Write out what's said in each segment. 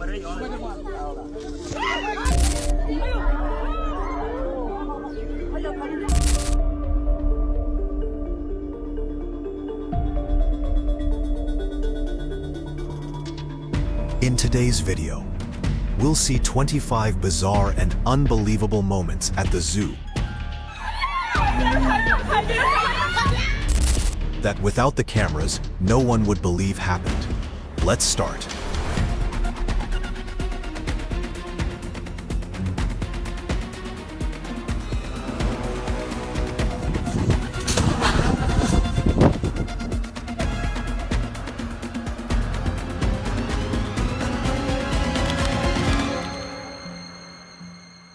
In today's video, we'll see 25 bizarre and unbelievable moments at the zoo that without the cameras, no one would believe happened. Let's start.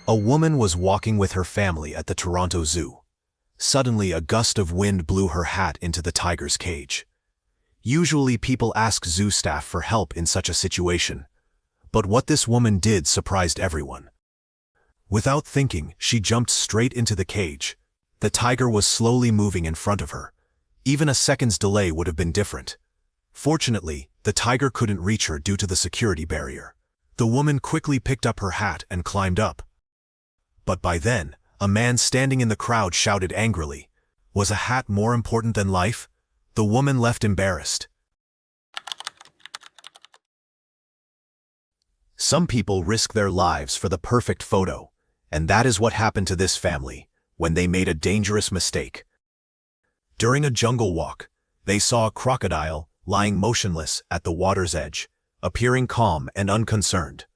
A woman was walking with her family at the Toronto Zoo. Suddenly, a gust of wind blew her hat into the tiger's cage. Usually, people ask zoo staff for help in such a situation. But what this woman did surprised everyone. Without thinking, she jumped straight into the cage. The tiger was slowly moving in front of her. Even a second's delay would have been different. Fortunately, the tiger couldn't reach her due to the security barrier. The woman quickly picked up her hat and climbed up. But by then, a man standing in the crowd shouted angrily, "Was a hat more important than life?" The woman left embarrassed. Some people risk their lives for the perfect photo, and that is what happened to this family when they made a dangerous mistake. During a jungle walk, they saw a crocodile lying motionless at the water's edge, appearing calm and unconcerned.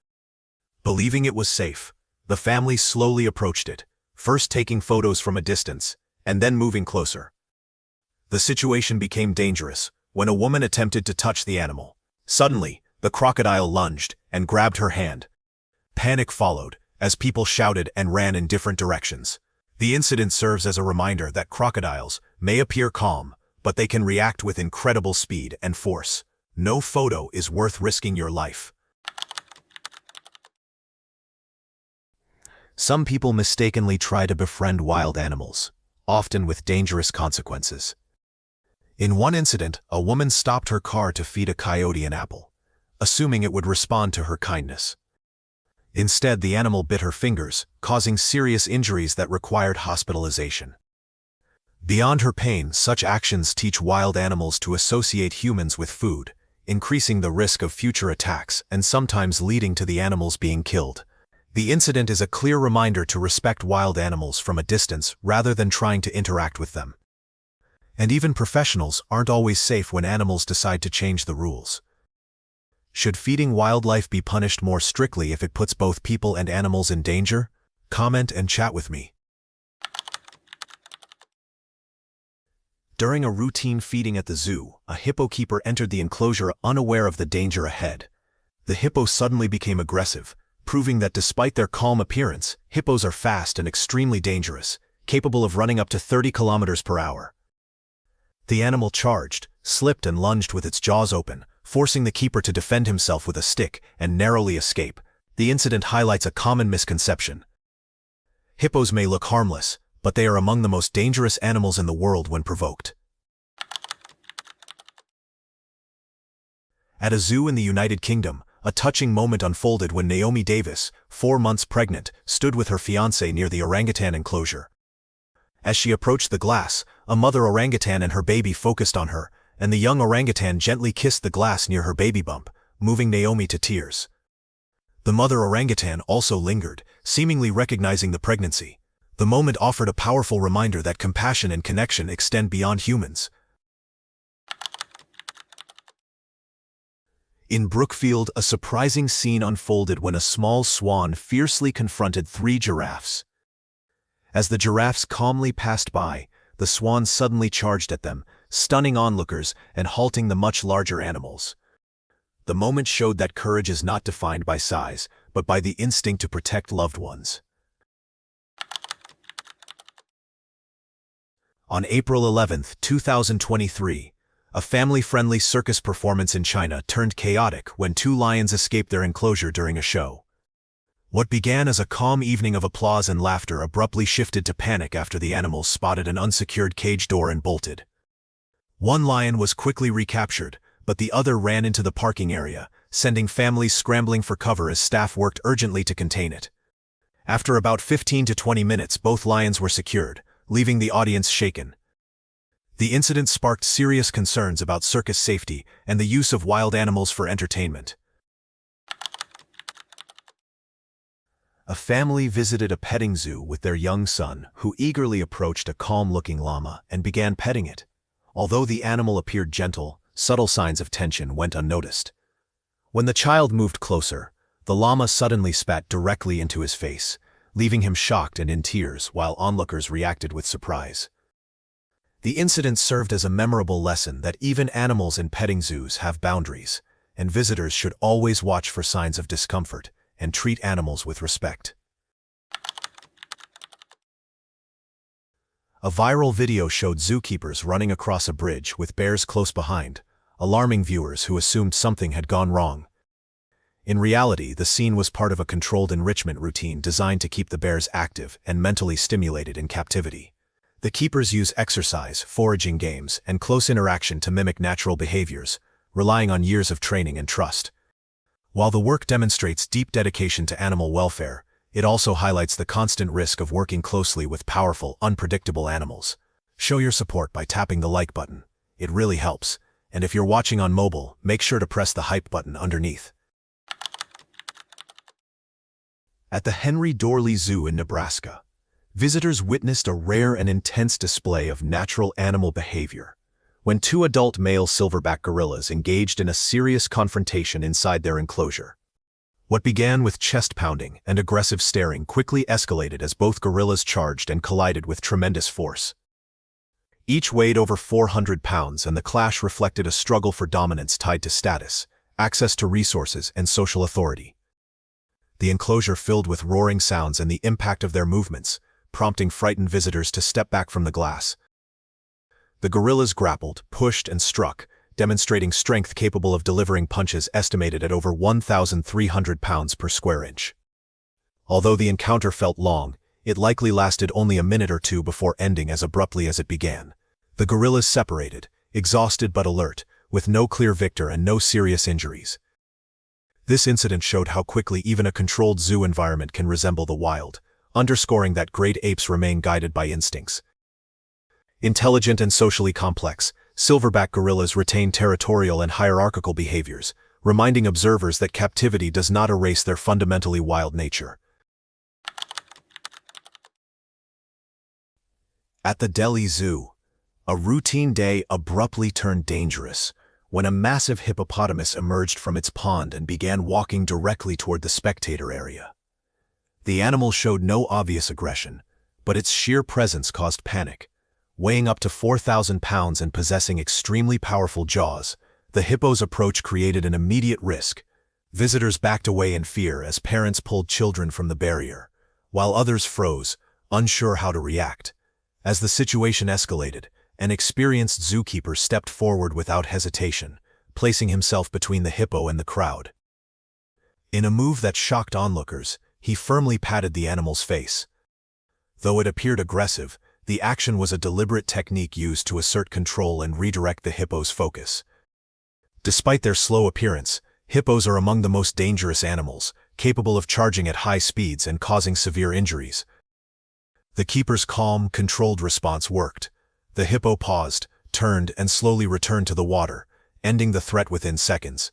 Believing it was safe, the family slowly approached it, first taking photos from a distance, and then moving closer. The situation became dangerous when a woman attempted to touch the animal. Suddenly, the crocodile lunged and grabbed her hand. Panic followed as people shouted and ran in different directions. The incident serves as a reminder that crocodiles may appear calm, but they can react with incredible speed and force. No photo is worth risking your life. Some people mistakenly try to befriend wild animals, often with dangerous consequences. In one incident, a woman stopped her car to feed a coyote an apple, assuming it would respond to her kindness. Instead, the animal bit her fingers, causing serious injuries that required hospitalization. Beyond her pain, such actions teach wild animals to associate humans with food, increasing the risk of future attacks and sometimes leading to the animals being killed. The incident is a clear reminder to respect wild animals from a distance rather than trying to interact with them. And even professionals aren't always safe when animals decide to change the rules. Should feeding wildlife be punished more strictly if it puts both people and animals in danger? Comment and chat with me. During a routine feeding at the zoo, a hippo keeper entered the enclosure unaware of the danger ahead. The hippo suddenly became aggressive, proving that despite their calm appearance, hippos are fast and extremely dangerous, capable of running up to 30 kilometers per hour. The animal charged, slipped and lunged with its jaws open, forcing the keeper to defend himself with a stick and narrowly escape. The incident highlights a common misconception. Hippos may look harmless, but they are among the most dangerous animals in the world when provoked. At a zoo in the United Kingdom, a touching moment unfolded when Naomi Davis, 4 months pregnant, stood with her fiancé near the orangutan enclosure. As she approached the glass, a mother orangutan and her baby focused on her, and the young orangutan gently kissed the glass near her baby bump, moving Naomi to tears. The mother orangutan also lingered, seemingly recognizing the pregnancy. The moment offered a powerful reminder that compassion and connection extend beyond humans. In Brookfield, a surprising scene unfolded when a small swan fiercely confronted 3 giraffes. As the giraffes calmly passed by, the swan suddenly charged at them, stunning onlookers and halting the much larger animals. The moment showed that courage is not defined by size, but by the instinct to protect loved ones. On April 11, 2023, a family-friendly circus performance in China turned chaotic when 2 lions escaped their enclosure during a show. What began as a calm evening of applause and laughter abruptly shifted to panic after the animals spotted an unsecured cage door and bolted. One lion was quickly recaptured, but the other ran into the parking area, sending families scrambling for cover as staff worked urgently to contain it. After about 15 to 20 minutes, both lions were secured, leaving the audience shaken. The incident sparked serious concerns about circus safety and the use of wild animals for entertainment. A family visited a petting zoo with their young son, who eagerly approached a calm-looking llama and began petting it. Although the animal appeared gentle, subtle signs of tension went unnoticed. When the child moved closer, the llama suddenly spat directly into his face, leaving him shocked and in tears while onlookers reacted with surprise. The incident served as a memorable lesson that even animals in petting zoos have boundaries, and visitors should always watch for signs of discomfort and treat animals with respect. A viral video showed zookeepers running across a bridge with bears close behind, alarming viewers who assumed something had gone wrong. In reality, the scene was part of a controlled enrichment routine designed to keep the bears active and mentally stimulated in captivity. The keepers use exercise, foraging games, and close interaction to mimic natural behaviors, relying on years of training and trust. While the work demonstrates deep dedication to animal welfare, it also highlights the constant risk of working closely with powerful, unpredictable animals. Show your support by tapping the like button. It really helps. And if you're watching on mobile, make sure to press the hype button underneath. At the Henry Doorly Zoo in Nebraska, visitors witnessed a rare and intense display of natural animal behavior when two adult male silverback gorillas engaged in a serious confrontation inside their enclosure. What began with chest-pounding and aggressive staring quickly escalated as both gorillas charged and collided with tremendous force. Each weighed over 400 pounds, and the clash reflected a struggle for dominance tied to status, access to resources, and social authority. The enclosure filled with roaring sounds and the impact of their movements, prompting frightened visitors to step back from the glass. The gorillas grappled, pushed, and struck, demonstrating strength capable of delivering punches estimated at over 1,300 pounds per square inch. Although the encounter felt long, it likely lasted only a minute or two before ending as abruptly as it began. The gorillas separated, exhausted but alert, with no clear victor and no serious injuries. This incident showed how quickly even a controlled zoo environment can resemble the wild, underscoring that great apes remain guided by instincts. Intelligent and socially complex, silverback gorillas retain territorial and hierarchical behaviors, reminding observers that captivity does not erase their fundamentally wild nature. At the Delhi Zoo, a routine day abruptly turned dangerous when a massive hippopotamus emerged from its pond and began walking directly toward the spectator area. The animal showed no obvious aggression, but its sheer presence caused panic. Weighing up to 4,000 pounds and possessing extremely powerful jaws, the hippo's approach created an immediate risk. Visitors backed away in fear as parents pulled children from the barrier, while others froze, unsure how to react. As the situation escalated, an experienced zookeeper stepped forward without hesitation, placing himself between the hippo and the crowd. In a move that shocked onlookers, he firmly patted the animal's face. Though it appeared aggressive, the action was a deliberate technique used to assert control and redirect the hippo's focus. Despite their slow appearance, hippos are among the most dangerous animals, capable of charging at high speeds and causing severe injuries. The keeper's calm, controlled response worked. The hippo paused, turned, and slowly returned to the water, ending the threat within seconds.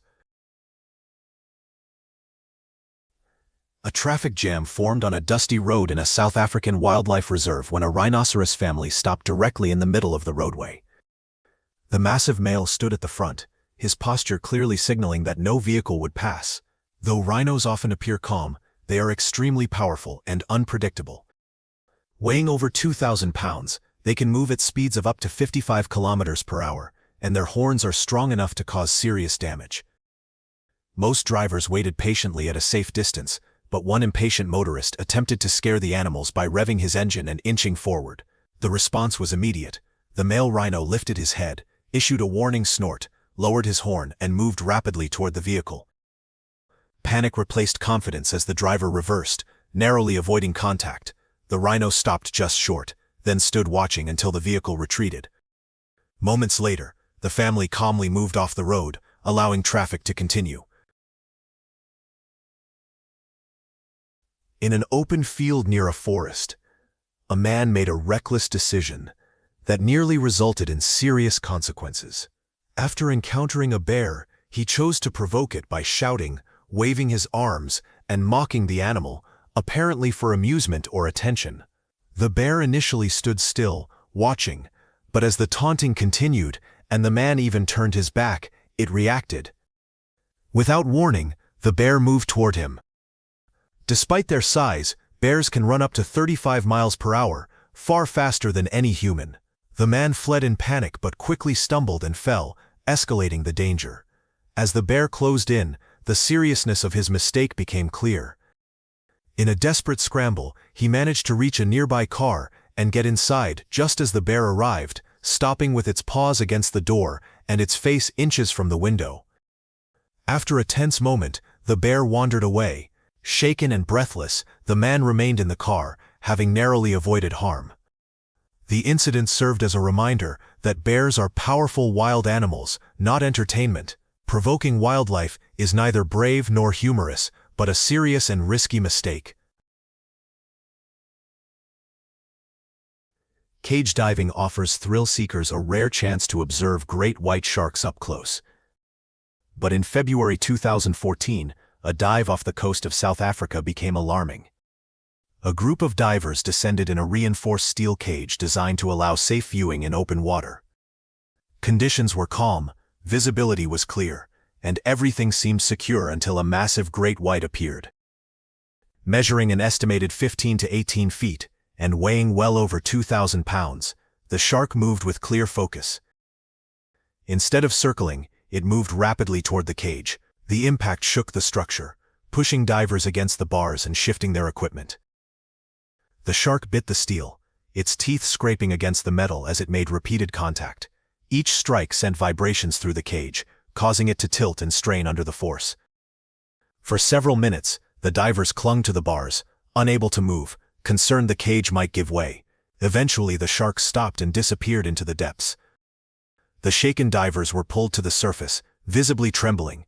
A traffic jam formed on a dusty road in a South African wildlife reserve when a rhinoceros family stopped directly in the middle of the roadway. The massive male stood at the front, his posture clearly signaling that no vehicle would pass. Though rhinos often appear calm, they are extremely powerful and unpredictable. Weighing over 2,000 pounds, they can move at speeds of up to 55 kilometers per hour, and their horns are strong enough to cause serious damage. Most drivers waited patiently at a safe distance, but one impatient motorist attempted to scare the animals by revving his engine and inching forward. The response was immediate. The male rhino lifted his head, issued a warning snort, lowered his horn, and moved rapidly toward the vehicle. Panic replaced confidence as the driver reversed, narrowly avoiding contact. The rhino stopped just short, then stood watching until the vehicle retreated. Moments later, the family calmly moved off the road, allowing traffic to continue. In an open field near a forest, a man made a reckless decision that nearly resulted in serious consequences. After encountering a bear, he chose to provoke it by shouting, waving his arms, and mocking the animal, apparently for amusement or attention. The bear initially stood still, watching, but as the taunting continued, and the man even turned his back, it reacted. Without warning, the bear moved toward him. Despite their size, bears can run up to 35 miles per hour, far faster than any human. The man fled in panic but quickly stumbled and fell, escalating the danger. As the bear closed in, the seriousness of his mistake became clear. In a desperate scramble, he managed to reach a nearby car and get inside just as the bear arrived, stopping with its paws against the door and its face inches from the window. After a tense moment, the bear wandered away. Shaken and breathless, the man remained in the car, having narrowly avoided harm. The incident served as a reminder that bears are powerful wild animals, not entertainment. Provoking wildlife is neither brave nor humorous, but a serious and risky mistake. Cage diving offers thrill seekers a rare chance to observe great white sharks up close. But in February 2014, a dive off the coast of South Africa became alarming. A group of divers descended in a reinforced steel cage designed to allow safe viewing in open water. Conditions were calm, visibility was clear, and everything seemed secure until a massive great white appeared. Measuring an estimated 15 to 18 feet and weighing well over 2,000 pounds, the shark moved with clear focus. Instead of circling, it moved rapidly toward the cage. The impact shook the structure, pushing divers against the bars and shifting their equipment. The shark bit the steel, its teeth scraping against the metal as it made repeated contact. Each strike sent vibrations through the cage, causing it to tilt and strain under the force. For several minutes, the divers clung to the bars, unable to move, concerned the cage might give way. Eventually, the shark stopped and disappeared into the depths. The shaken divers were pulled to the surface, visibly trembling.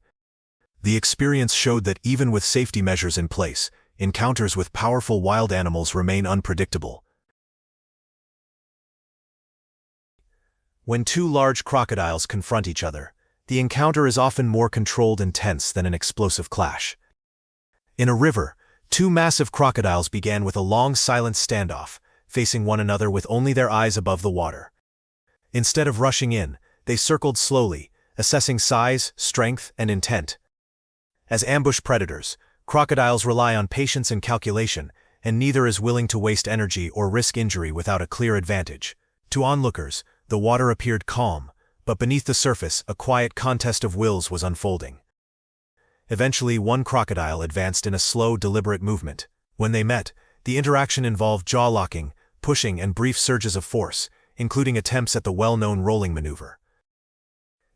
The experience showed that even with safety measures in place, encounters with powerful wild animals remain unpredictable. When two large crocodiles confront each other, the encounter is often more controlled and tense than an explosive clash. In a river, two massive crocodiles began with a long silent standoff, facing one another with only their eyes above the water. Instead of rushing in, they circled slowly, assessing size, strength, and intent. As ambush predators, crocodiles rely on patience and calculation, and neither is willing to waste energy or risk injury without a clear advantage. To onlookers, the water appeared calm, but beneath the surface, a quiet contest of wills was unfolding. Eventually, one crocodile advanced in a slow, deliberate movement. When they met, the interaction involved jaw-locking, pushing, and brief surges of force, including attempts at the well-known rolling maneuver.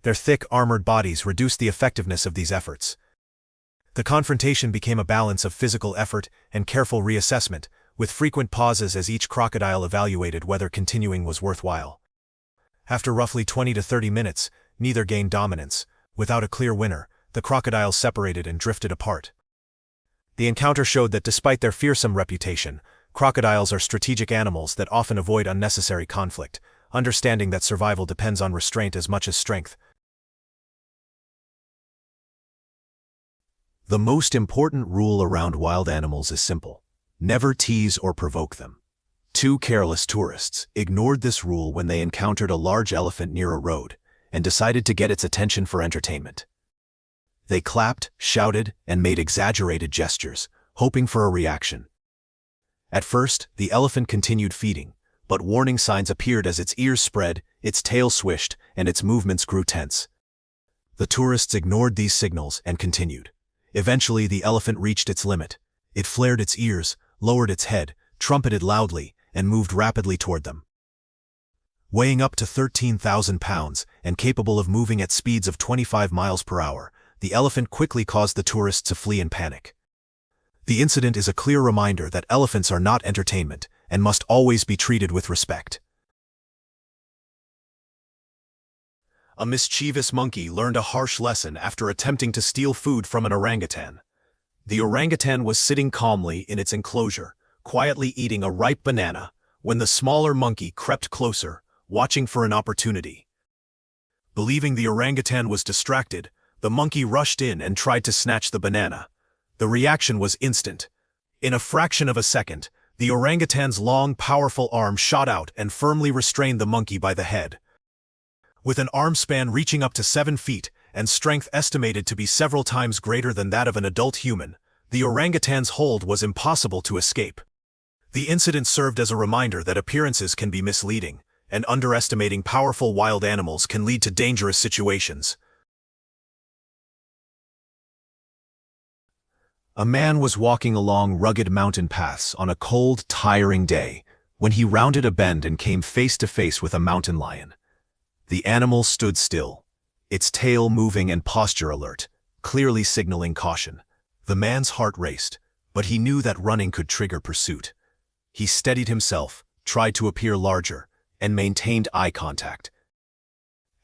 Their thick, armored bodies reduced the effectiveness of these efforts. The confrontation became a balance of physical effort and careful reassessment, with frequent pauses as each crocodile evaluated whether continuing was worthwhile. After roughly 20 to 30 minutes, neither gained dominance. Without a clear winner, the crocodiles separated and drifted apart. The encounter showed that despite their fearsome reputation, crocodiles are strategic animals that often avoid unnecessary conflict, understanding that survival depends on restraint as much as strength. The most important rule around wild animals is simple: never tease or provoke them. Two careless tourists ignored this rule when they encountered a large elephant near a road and decided to get its attention for entertainment. They clapped, shouted, and made exaggerated gestures, hoping for a reaction. At first, the elephant continued feeding, but warning signs appeared as its ears spread, its tail swished, and its movements grew tense. The tourists ignored these signals and continued. Eventually, the elephant reached its limit. It flared its ears, lowered its head, trumpeted loudly, and moved rapidly toward them. Weighing up to 13,000 pounds and capable of moving at speeds of 25 miles per hour, the elephant quickly caused the tourists to flee in panic. The incident is a clear reminder that elephants are not entertainment and must always be treated with respect. A mischievous monkey learned a harsh lesson after attempting to steal food from an orangutan. The orangutan was sitting calmly in its enclosure, quietly eating a ripe banana, when the smaller monkey crept closer, watching for an opportunity. Believing the orangutan was distracted, the monkey rushed in and tried to snatch the banana. The reaction was instant. In a fraction of a second, the orangutan's long, powerful arm shot out and firmly restrained the monkey by the head. With an arm span reaching up to 7 feet and strength estimated to be several times greater than that of an adult human, the orangutan's hold was impossible to escape. The incident served as a reminder that appearances can be misleading, and underestimating powerful wild animals can lead to dangerous situations. A man was walking along rugged mountain paths on a cold, tiring day when he rounded a bend and came face to face with a mountain lion. The animal stood still, its tail moving and posture alert, clearly signaling caution. The man's heart raced, but he knew that running could trigger pursuit. He steadied himself, tried to appear larger, and maintained eye contact.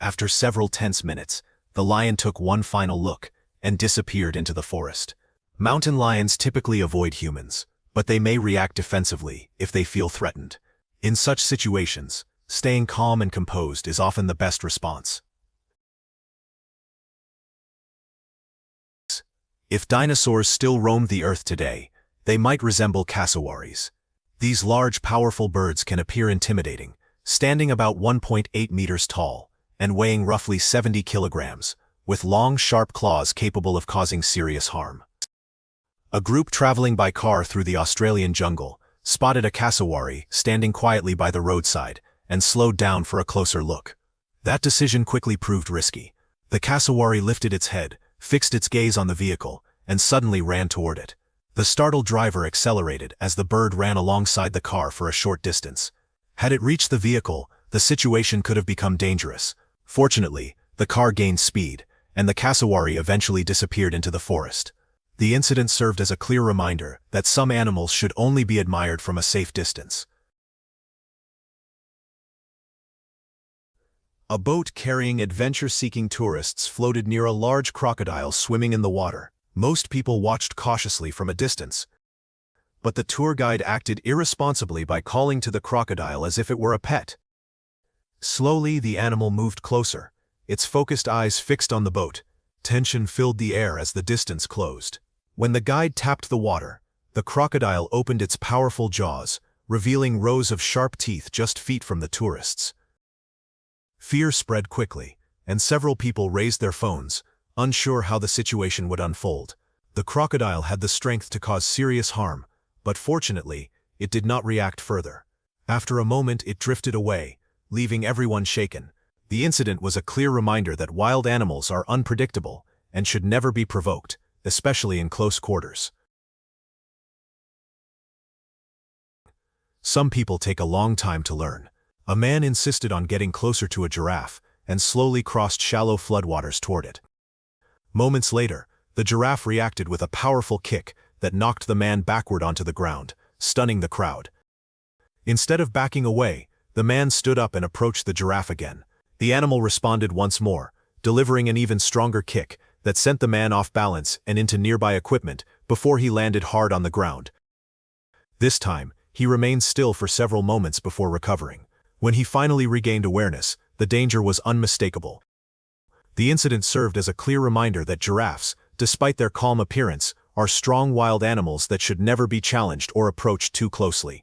After several tense minutes, the lion took one final look and disappeared into the forest. Mountain lions typically avoid humans, but they may react defensively if they feel threatened. In such situations, staying calm and composed is often the best response. If dinosaurs still roamed the earth today, they might resemble cassowaries. These large, powerful birds can appear intimidating, standing about 1.8 meters tall and weighing roughly 70 kilograms, with long, sharp claws capable of causing serious harm. A group traveling by car through the Australian jungle spotted a cassowary standing quietly by the roadside and slowed down for a closer look. That decision quickly proved risky. The cassowary lifted its head, fixed its gaze on the vehicle, and suddenly ran toward it. The startled driver accelerated as the bird ran alongside the car for a short distance. Had it reached the vehicle, the situation could have become dangerous. Fortunately, the car gained speed, and the cassowary eventually disappeared into the forest. The incident served as a clear reminder that some animals should only be admired from a safe distance. A boat carrying adventure-seeking tourists floated near a large crocodile swimming in the water. Most people watched cautiously from a distance, but the tour guide acted irresponsibly by calling to the crocodile as if it were a pet. Slowly, the animal moved closer, its focused eyes fixed on the boat. Tension filled the air as the distance closed. When the guide tapped the water, the crocodile opened its powerful jaws, revealing rows of sharp teeth just feet from the tourists. Fear spread quickly, and several people raised their phones, unsure how the situation would unfold. The crocodile had the strength to cause serious harm, but fortunately, it did not react further. After a moment, it drifted away, leaving everyone shaken. The incident was a clear reminder that wild animals are unpredictable and should never be provoked, especially in close quarters. Some people take a long time to learn. A man insisted on getting closer to a giraffe and slowly crossed shallow floodwaters toward it. Moments later, the giraffe reacted with a powerful kick that knocked the man backward onto the ground, stunning the crowd. Instead of backing away, the man stood up and approached the giraffe again. The animal responded once more, delivering an even stronger kick that sent the man off balance and into nearby equipment before he landed hard on the ground. This time, he remained still for several moments before recovering. When he finally regained awareness, the danger was unmistakable. The incident served as a clear reminder that giraffes, despite their calm appearance, are strong wild animals that should never be challenged or approached too closely.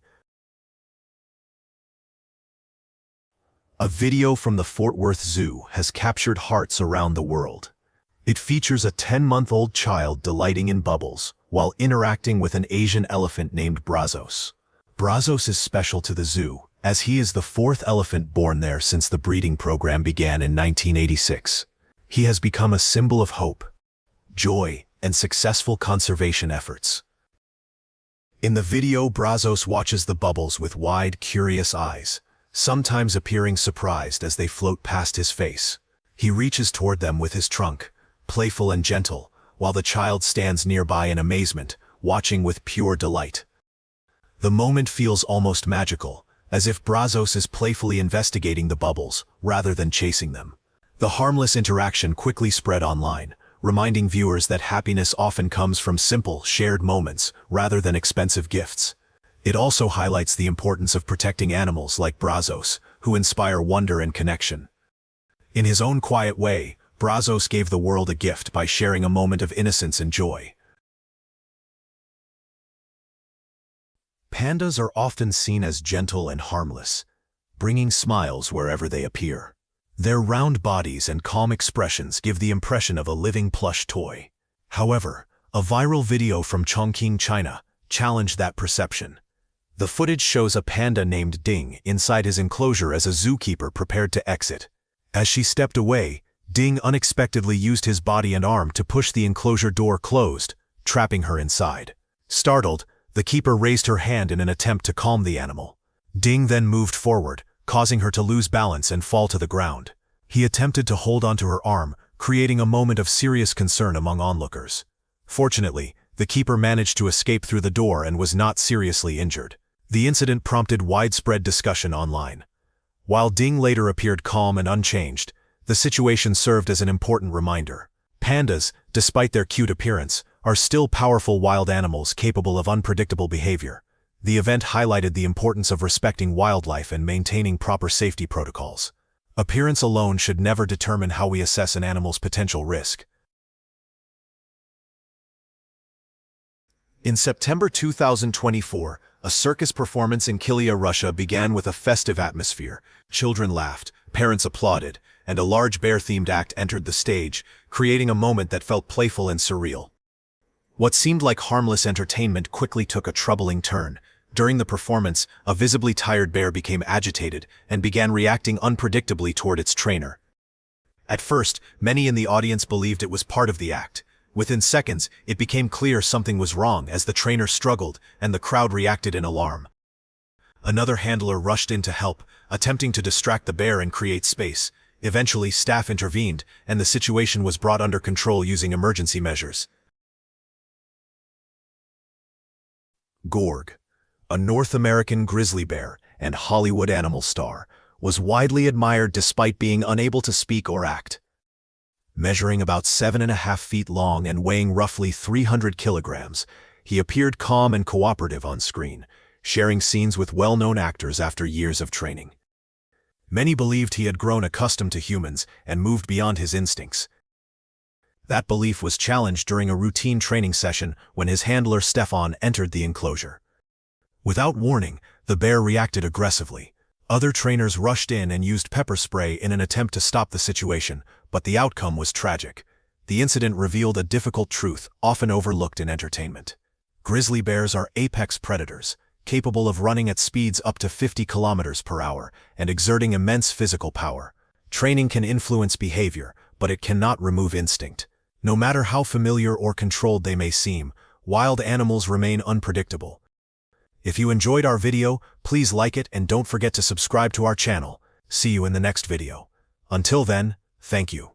A video from the Fort Worth Zoo has captured hearts around the world. It features a 10-month-old child delighting in bubbles while interacting with an Asian elephant named Brazos. Brazos is special to the zoo, as he is the fourth elephant born there since the breeding program began in 1986. He has become a symbol of hope, joy, and successful conservation efforts. In the video, Brazos watches the bubbles with wide, curious eyes, sometimes appearing surprised as they float past his face. He reaches toward them with his trunk, playful and gentle, while the child stands nearby in amazement, watching with pure delight. The moment feels almost magical, as if Brazos is playfully investigating the bubbles rather than chasing them. The harmless interaction quickly spread online, reminding viewers that happiness often comes from simple, shared moments rather than expensive gifts. It also highlights the importance of protecting animals like Brazos, who inspire wonder and connection. In his own quiet way, Brazos gave the world a gift by sharing a moment of innocence and joy. Pandas are often seen as gentle and harmless, bringing smiles wherever they appear. Their round bodies and calm expressions give the impression of a living plush toy. However, a viral video from Chongqing, China, challenged that perception. The footage shows a panda named Ding inside his enclosure as a zookeeper prepared to exit. As she stepped away, Ding unexpectedly used his body and arm to push the enclosure door closed, trapping her inside. Startled, the keeper raised her hand in an attempt to calm the animal. Ding then moved forward, causing her to lose balance and fall to the ground. He attempted to hold onto her arm, creating a moment of serious concern among onlookers. Fortunately, the keeper managed to escape through the door and was not seriously injured. The incident prompted widespread discussion online. While Ding later appeared calm and unchanged, the situation served as an important reminder. Pandas, despite their cute appearance, are still powerful wild animals capable of unpredictable behavior. The event highlighted the importance of respecting wildlife and maintaining proper safety protocols. Appearance alone should never determine how we assess an animal's potential risk. In September 2024, a circus performance in Kilia, Russia began with a festive atmosphere. Children laughed, parents applauded, and a large bear-themed act entered the stage, creating a moment that felt playful and surreal. What seemed like harmless entertainment quickly took a troubling turn. During the performance, a visibly tired bear became agitated and began reacting unpredictably toward its trainer. At first, many in the audience believed it was part of the act. Within seconds, it became clear something was wrong as the trainer struggled and the crowd reacted in alarm. Another handler rushed in to help, attempting to distract the bear and create space. Eventually, staff intervened, and the situation was brought under control using emergency measures. Gorg, a North American grizzly bear and Hollywood animal star, was widely admired despite being unable to speak or act. Measuring about 7.5 feet long and weighing roughly 300 kilograms, he appeared calm and cooperative on screen, sharing scenes with well-known actors after years of training. Many believed he had grown accustomed to humans and moved beyond his instincts. That belief was challenged during a routine training session when his handler Stefan entered the enclosure. Without warning, the bear reacted aggressively. Other trainers rushed in and used pepper spray in an attempt to stop the situation, but the outcome was tragic. The incident revealed a difficult truth often overlooked in entertainment. Grizzly bears are apex predators, capable of running at speeds up to 50 kilometers per hour and exerting immense physical power. Training can influence behavior, but it cannot remove instinct. No matter how familiar or controlled they may seem, wild animals remain unpredictable. If you enjoyed our video, please like it and don't forget to subscribe to our channel. See you in the next video. Until then, thank you.